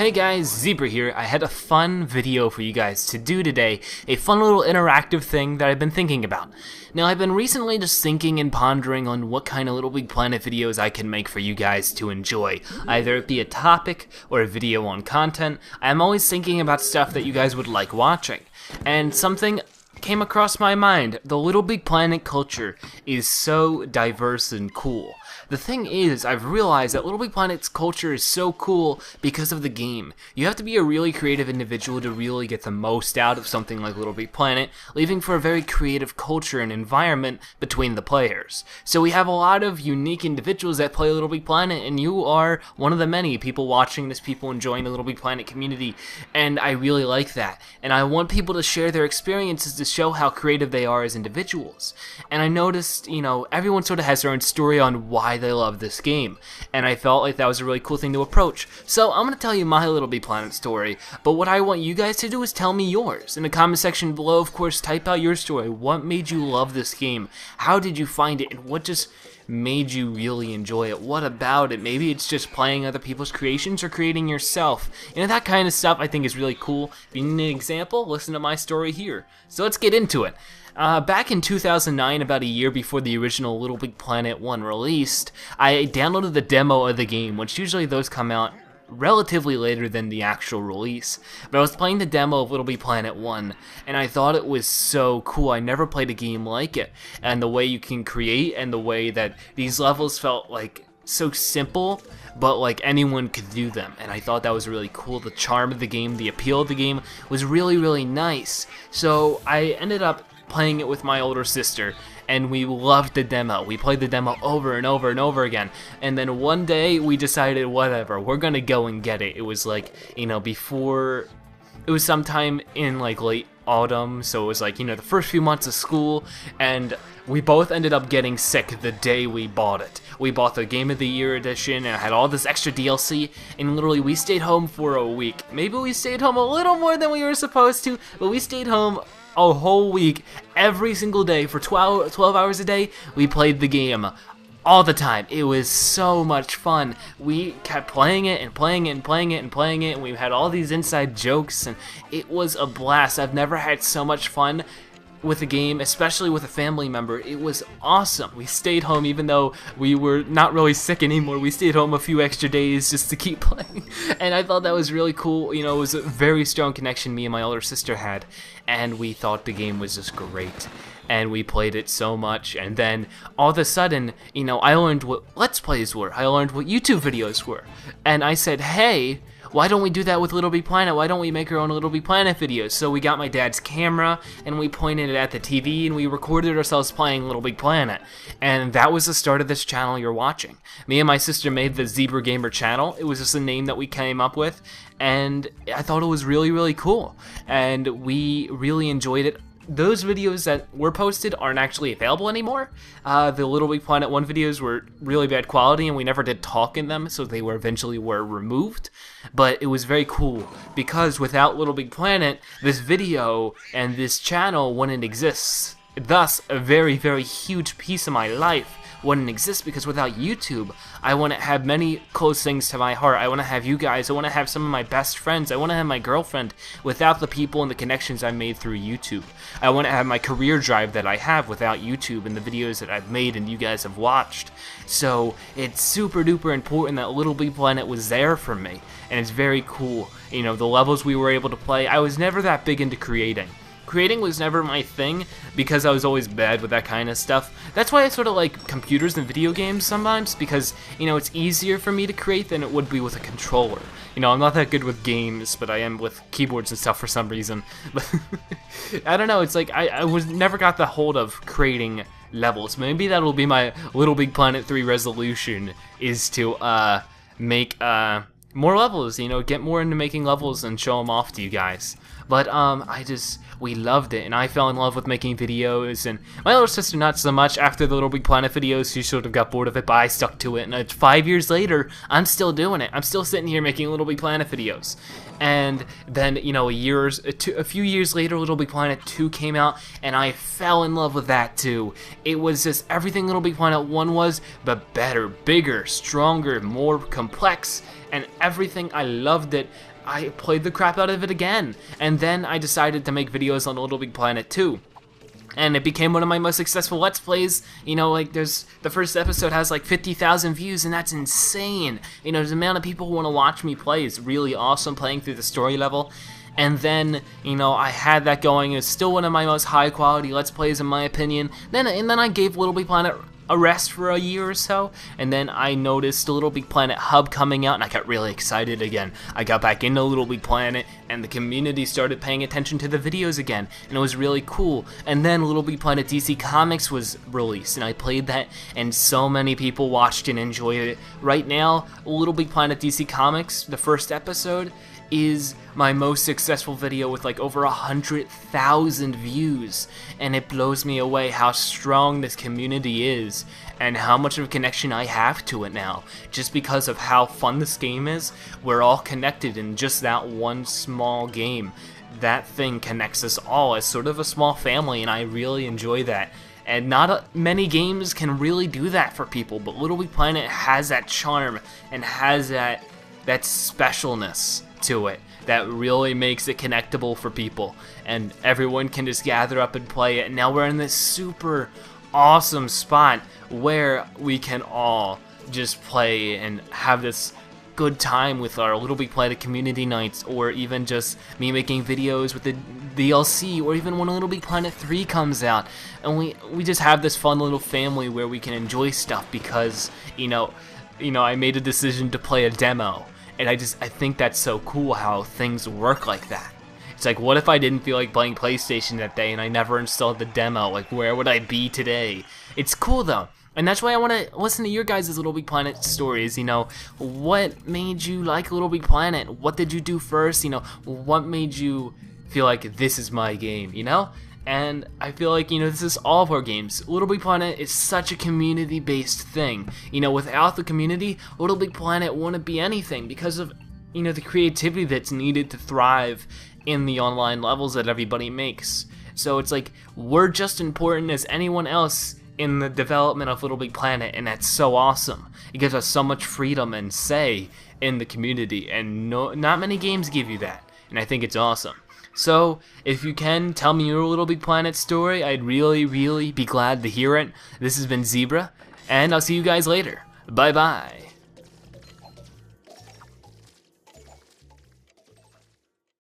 Hey guys, Zebra here. I had a fun video for you guys to do today, a fun little interactive thing that I've been thinking about. Now, I've been recently just thinking and pondering on what kind of LittleBigPlanet videos I can make for you guys to enjoy, either it be a topic or a video on content. I'm always thinking about stuff that you guys would like watching, and something came across my mind. The LittleBigPlanet culture is so diverse and cool. The thing is, I've realized that LittleBigPlanet's culture is so cool because of the game. You have to be a really creative individual to really get the most out of something like LittleBigPlanet, leaving for a very creative culture and environment between the players. So we have a lot of unique individuals that play LittleBigPlanet, and you are one of the many people watching this, people enjoying the LittleBigPlanet community, and I really like that. And I want people to share their experiences to show how creative they are as individuals. And I noticed, everyone sort of has their own story on why they love this game, and I felt like that was a really cool thing to approach. So I'm going to tell you my LittleBigPlanet story, but what I want you guys to do is tell me yours. In the comment section below, of course, type out your story. What made you love this game? How did you find it? And what just made you really enjoy it? What about it? Maybe it's just playing other people's creations or creating yourself. That kind of stuff I think is really cool. If you need an example, listen to my story here. So let's get into it. Back in 2009, about a year before the original LittleBigPlanet 1 released, I downloaded the demo of the game, which usually those come out relatively later than the actual release. But I was playing the demo of LittleBigPlanet 1, and I thought it was so cool. I never played a game like it, and the way you can create, and the way that these levels felt like so simple, but like anyone could do them, and I thought that was really cool. The charm of the game, the appeal of the game was really, really nice. So I ended up playing it with my older sister, and we loved the demo. We played the demo over and over and over again, and then one day we decided, whatever, we're gonna go and get it. It was like, before, it was sometime in like late autumn, so it was like, the first few months of school, and we both ended up getting sick the day we bought it. We bought the Game of the Year edition, and it had all this extra DLC, and literally we stayed home for a week. Maybe we stayed home a little more than we were supposed to, but we stayed home a whole week, every single day, for 12 hours a day. We played the game all the time. It was so much fun. We kept playing it and playing it and playing it and playing it, and we had all these inside jokes, and it was a blast. I've never had so much fun with a game, especially with a family member. It was awesome. We stayed home even though we were not really sick anymore. We stayed home a few extra days just to keep playing, and I thought that was really cool. It was a very strong connection me and my older sister had, and we thought the game was just great, and we played it so much. And then all of a sudden, I learned what Let's Plays were. I learned what YouTube videos were, and I said, hey, why don't we do that with LittleBigPlanet? Why don't we make our own LittleBigPlanet videos? So we got my dad's camera, and we pointed it at the TV, and we recorded ourselves playing LittleBigPlanet. And that was the start of this channel you're watching. Me and my sister made the Zebra Gamer channel. It was just a name that we came up with, and I thought it was really, really cool. And we really enjoyed it. Those videos that were posted aren't actually available anymore. The LittleBigPlanet 1 videos were really bad quality, and we never did talk in them, so they eventually were removed. But it was very cool, because without LittleBigPlanet, this video and this channel wouldn't exist. Thus, a very, very huge piece of my life wouldn't exist, because without YouTube, I want to have many close things to my heart. I want to have you guys. I want to have some of my best friends. I want to have my girlfriend without the people and the connections I made through YouTube. I want to have my career drive that I have without YouTube and the videos that I've made and you guys have watched. So it's super duper important that LittleBigPlanet was there for me, and it's very cool. The levels we were able to play. I was never that big into creating. Creating was never my thing, because I was always bad with that kind of stuff. That's why I sort of like computers and video games sometimes, because, it's easier for me to create than it would be with a controller. I'm not that good with games, but I am with keyboards and stuff for some reason. But I don't know, it's like I never got the hold of creating levels. Maybe that'll be my LittleBigPlanet 3 resolution, is to make more levels, get more into making levels and show them off to you guys. But we loved it, and I fell in love with making videos, and my little sister not so much. After the LittleBigPlanet videos, she sort of got bored of it, but I stuck to it, and 5 years later, I'm still doing it. I'm still sitting here making LittleBigPlanet videos. And then, a few years later, LittleBigPlanet 2 came out, and I fell in love with that too. It was just everything LittleBigPlanet 1 was, but better, bigger, stronger, more complex, and everything. I loved it. I played the crap out of it again, and then I decided to make videos on LittleBigPlanet 2. And it became one of my most successful Let's Plays. You know, like, there's, the first episode has like 50,000 views, and that's insane. You know, the amount of people who want to watch me play is really awesome, playing through the story level. And then, you know, I had that going. It's still one of my most high quality Let's Plays in my opinion. And then I gave LittleBigPlanet a rest for a year or so, and then I noticed the LittleBigPlanet hub coming out, and I got really excited again. I got back into LittleBigPlanet, and the community started paying attention to the videos again, and it was really cool. And then LittleBigPlanet DC Comics was released, and I played that, and so many people watched and enjoyed it. Right now, LittleBigPlanet DC Comics, the first episode, is my most successful video with like over 100,000 views, and it blows me away how strong this community is and how much of a connection I have to it now, just because of how fun this game is. We're all connected in just that one small game. That thing connects us all as sort of a small family, and I really enjoy that. And not many games can really do that for people, but LittleBigPlanet has that charm and has that specialness to it that really makes it connectable for people, and everyone can just gather up and play it. And now we're in this super awesome spot where we can all just play and have this good time with our LittleBigPlanet community nights, or even just me making videos with the DLC, or even when LittleBigPlanet 3 comes out, and we just have this fun little family where we can enjoy stuff because you know I made a decision to play a demo. And I think that's so cool how things work like that. It's like, what if I didn't feel like playing PlayStation that day and I never installed the demo? Like, where would I be today? It's cool though. And that's why I want to listen to your guys' LittleBigPlanet stories. You know, what made you like LittleBigPlanet? What did you do first? You know, what made you feel like this is my game, you know? And I feel like, you know, this is all of our games. LittleBigPlanet is such a community-based thing. You know, without the community, LittleBigPlanet wouldn't be anything because of, you know, the creativity that's needed to thrive in the online levels that everybody makes. So it's like, we're just important as anyone else in the development of LittleBigPlanet, and that's so awesome. It gives us so much freedom and say in the community, and not many games give you that, and I think it's awesome. So, if you can, tell me your LittleBigPlanet story. I'd really, really be glad to hear it. This has been Zebra, and I'll see you guys later. Bye-bye.